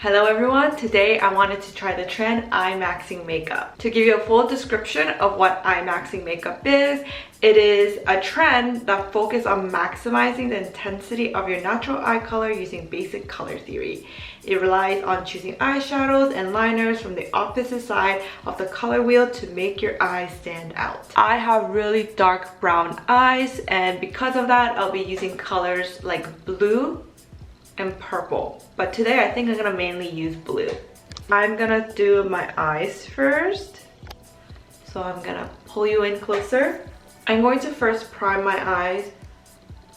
Hello everyone, today I wanted to try the trend eye maxing makeup. To give you a full description of what eye maxing makeup is, it is a trend that focuses on maximizing the intensity of your natural eye color using basic color theory. It relies on choosing eyeshadows and liners from the opposite side of the color wheel to make your eyes stand out. I have really dark brown eyes, and because of that, I'll be using colors like blue and purple, but today I think I'm gonna mainly use blue. I'm gonna do my eyes first, so I'm gonna pull you in closer. I'm going to first prime my eyes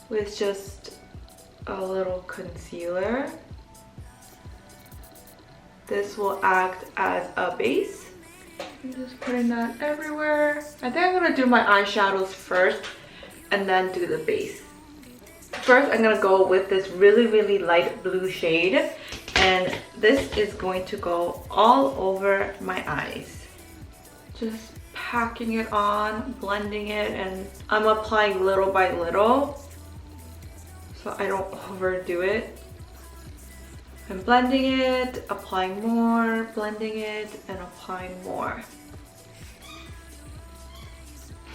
with just a little concealer. This will act as a base. I'm just putting that everywhere. I think I'm gonna do my eyeshadows first and then do the base. First, I'm gonna go with this really light blue shade, and this is going to go all over my eyes. Just packing it on, blending it, and I'm applying little by little so I don't overdo it. I'm blending it, applying more, blending it, and applying more.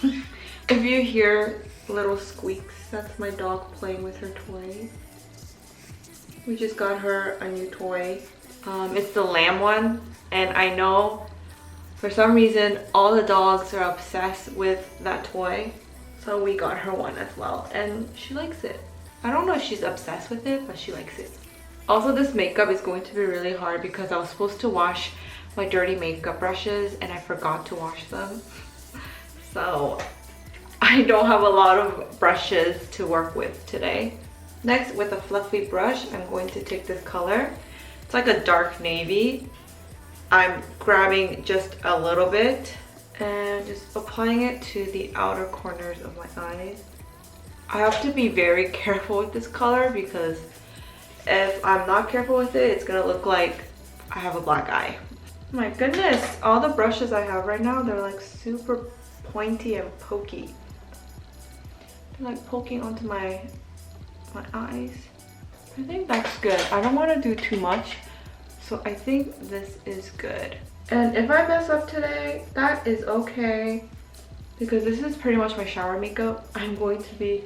If you hear little squeaks, that's my dog playing with her toy. We just got her a new toy. It's the lamb one, and I know for some reason all the dogs are obsessed with that toy, so we got her one as well, and she likes it. I don't know if she's obsessed with it, but she likes it. Also, this makeup is going to be really hard because I was supposed to wash my dirty makeup brushes and I forgot to wash them. So I don't have a lot of brushes to work with today. Next, with a fluffy brush, I'm going to take this color. It's like a dark navy. I'm grabbing just a little bit and just applying it to the outer corners of my eyes. I have to be very careful with this color because if I'm not careful with it, it's gonna look like I have a black eye. My goodness, all the brushes I have right now, they're like super pointy and pokey. Like poking onto my eyes. I think that's good. I don't want to do too much, so I think this is good. And if I mess up today, that is okay, because this is pretty much my shower makeup. I'm going to be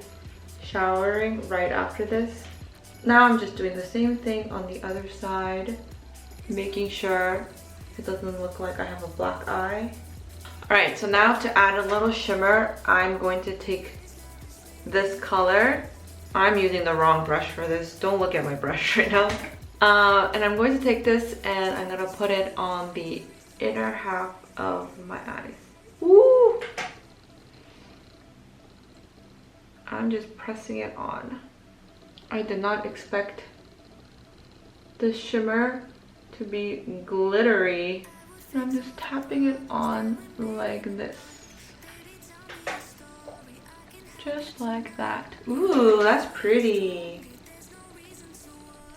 showering right after this. Now I'm just doing the same thing on the other side, making sure it doesn't look like I have a black eye. Alright, so now to add a little shimmer, I'm going to take this color. I'm using the wrong brush for this. Don't look at my brush right now. And I'm going to take this and I'm gonna put it on the inner half of my eyes. Woo! I'm just pressing it on. I did not expect the shimmer to be glittery. I'm just tapping it on like this. Just like that. Ooh, that's pretty.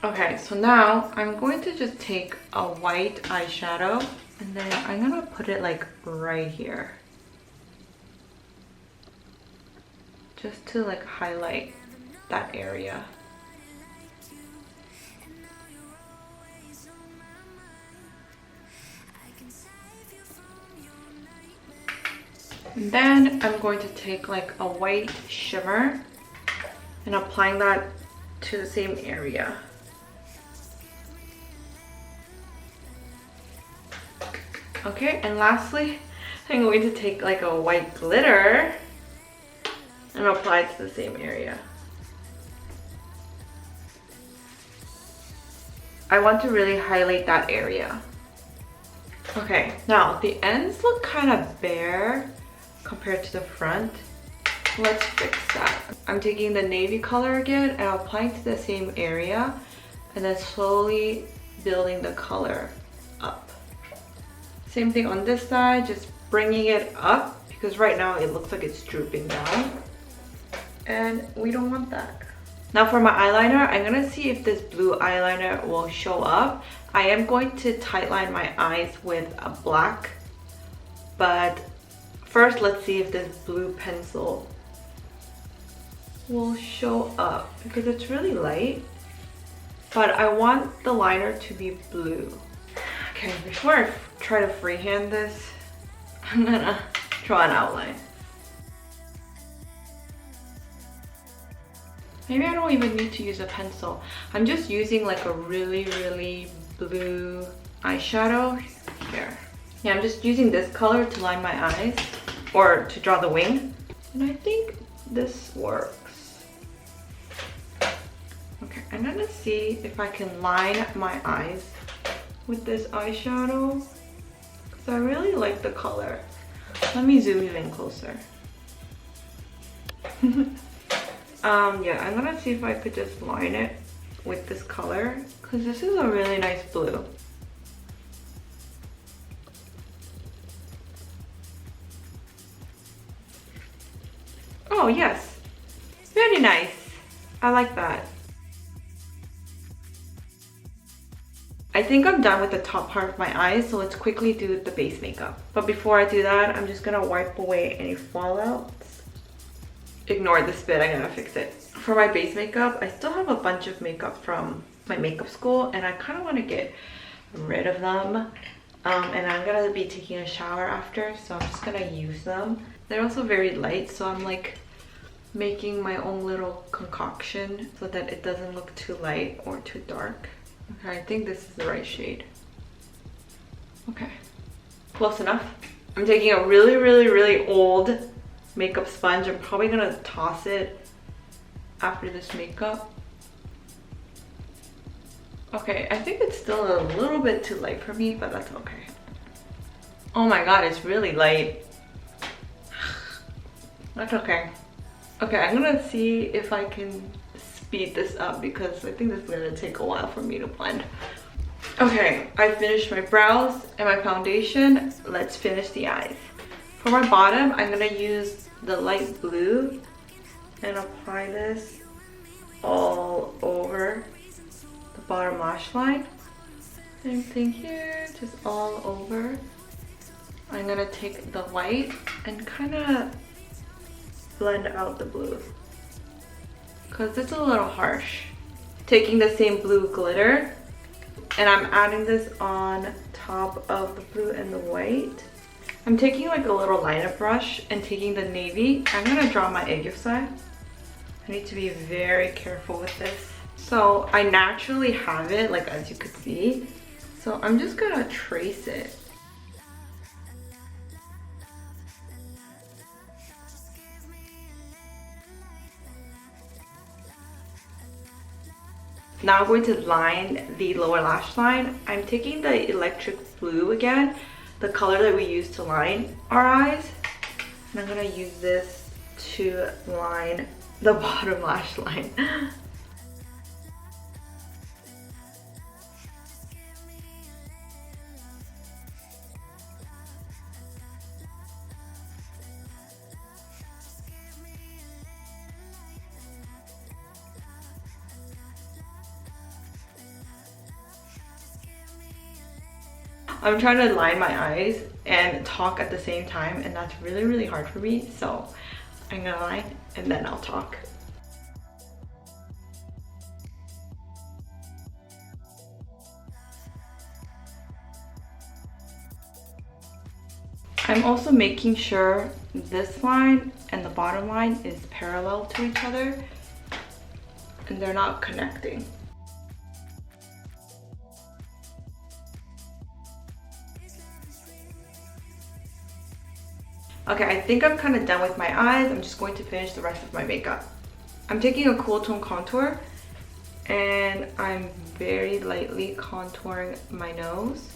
Okay, so now I'm going to just take a white eyeshadow and then I'm gonna put it like right here. Just to like highlight that area. And then I'm going to take like a white shimmer and applying that to the same area. Okay, and lastly, I'm going to take like a white glitter and apply it to the same area. I want to really highlight that area. Okay, now the ends look kind of bare compared to the front. Let's fix that. I'm taking the navy color again and applying to the same area and then slowly building the color up. Same thing on this side, just bringing it up because right now it looks like it's drooping down and we don't want that. Now for my eyeliner, I'm gonna see if this blue eyeliner will show up. I am going to tightline my eyes with a black, but first, let's see if this blue pencil will show up because it's really light. but I want the liner to be blue. Okay, before I try to freehand this, I'm gonna draw an outline. Maybe I don't even need to use a pencil. I'm just using like a really, really blue eyeshadow here. Yeah, I'm just using this color to line my eyes or to draw the wing. And I think this works. Okay, I'm gonna see if I can line my eyes with this eyeshadow because I really like the color. Let me zoom in closer. Yeah, I'm gonna see if I could just line it with this color because this is a really nice blue. Oh yes, very nice. I like that. I think I'm done with the top part of my eyes, so let's quickly do the base makeup. But before I do that, I'm just gonna wipe away any fallouts. Ignore the spit, I'm gonna fix it. For my base makeup, I still have a bunch of makeup from my makeup school and I kind of want to get rid of them. And I'm gonna be taking a shower after, so I'm just gonna use them. They're also very light, so I'm like making my own little concoction so that it doesn't look too light or too dark. Okay, I think this is the right shade. Okay, close enough. I'm taking a really, really, really old makeup sponge. I'm probably gonna toss it after this makeup. Okay, I think it's still a little bit too light for me, but that's okay. Oh my god, it's really light. That's okay. Okay, I'm gonna see if I can speed this up because I think this is gonna take a while for me to blend. Okay, I finished my brows and my foundation. Let's finish the eyes. For my bottom, I'm gonna use the light blue and apply this all over the bottom lash line. Same thing here, just all over. I'm gonna take the white and kind of blend out the blue because it's a little harsh. Taking the same blue glitter and I'm adding this on top of the blue and the white. I'm taking like a little liner brush and taking the navy. I'm gonna draw my egg side. I need to be very careful with this. So I naturally have it, like as you could see. So I'm just gonna trace it. Now I'm going to line the lower lash line. I'm taking the electric blue again, the color that we use to line our eyes. And I'm gonna use this to line the bottom lash line. I'm trying to line my eyes and talk at the same time, and that's really, really hard for me. So I'm gonna line and then I'll talk. I'm also making sure this line and the bottom line is parallel to each other and they're not connecting. Okay, I think I'm kind of done with my eyes. I'm just going to finish the rest of my makeup. I'm taking a cool tone contour and I'm very lightly contouring my nose.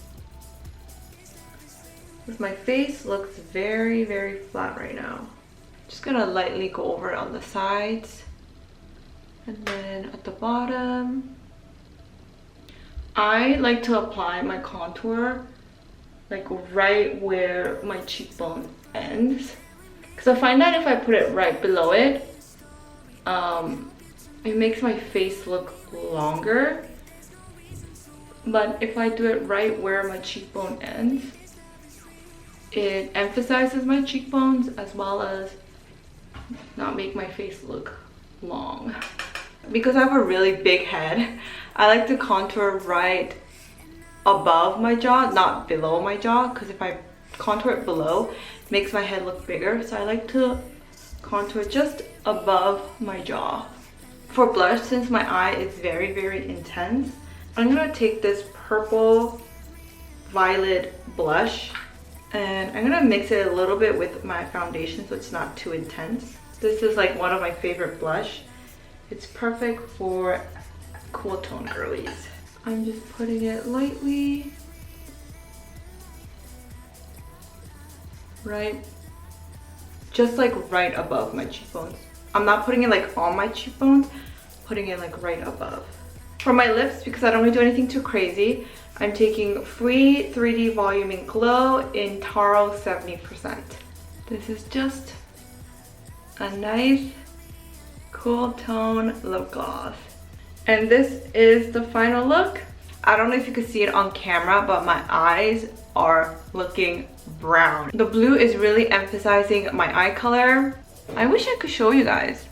Because my face looks very, very flat right now. Just gonna lightly go over it on the sides. And then at the bottom, I like to apply my contour like right where my cheekbone ends, because I find that if I put it right below it, it makes my face look longer. But if I do it right where my cheekbone ends, it emphasizes my cheekbones as well as not make my face look long. Because I have a really big head, I like to contour right above my jaw, not below my jaw, because if I contour it below, it makes my head look bigger. So I like to contour just above my jaw. For blush, since my eye is very, very intense, I'm gonna take this purple violet blush and I'm gonna mix it a little bit with my foundation so it's not too intense. This is like one of my favorite blush. It's perfect for cool tone girlies. I'm just putting it lightly right, just like right above my cheekbones. I'm not putting it like on my cheekbones, putting it like right above. For my lips, because I don't want to do anything too crazy, I'm taking Free 3D Voluming Glow in Taro 70%. This is just a nice cool tone lip gloss. And this is the final look. I don't know if you can see it on camera, but my eyes are looking brown. The blue is really emphasizing my eye color. I wish I could show you guys.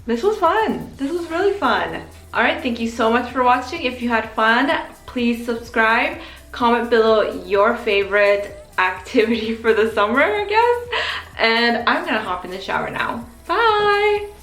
This was fun. This was really fun. All right, thank you so much for watching. If you had fun, please subscribe. Comment below your favorite activity for the summer, I guess. And I'm gonna hop in the shower now. Bye.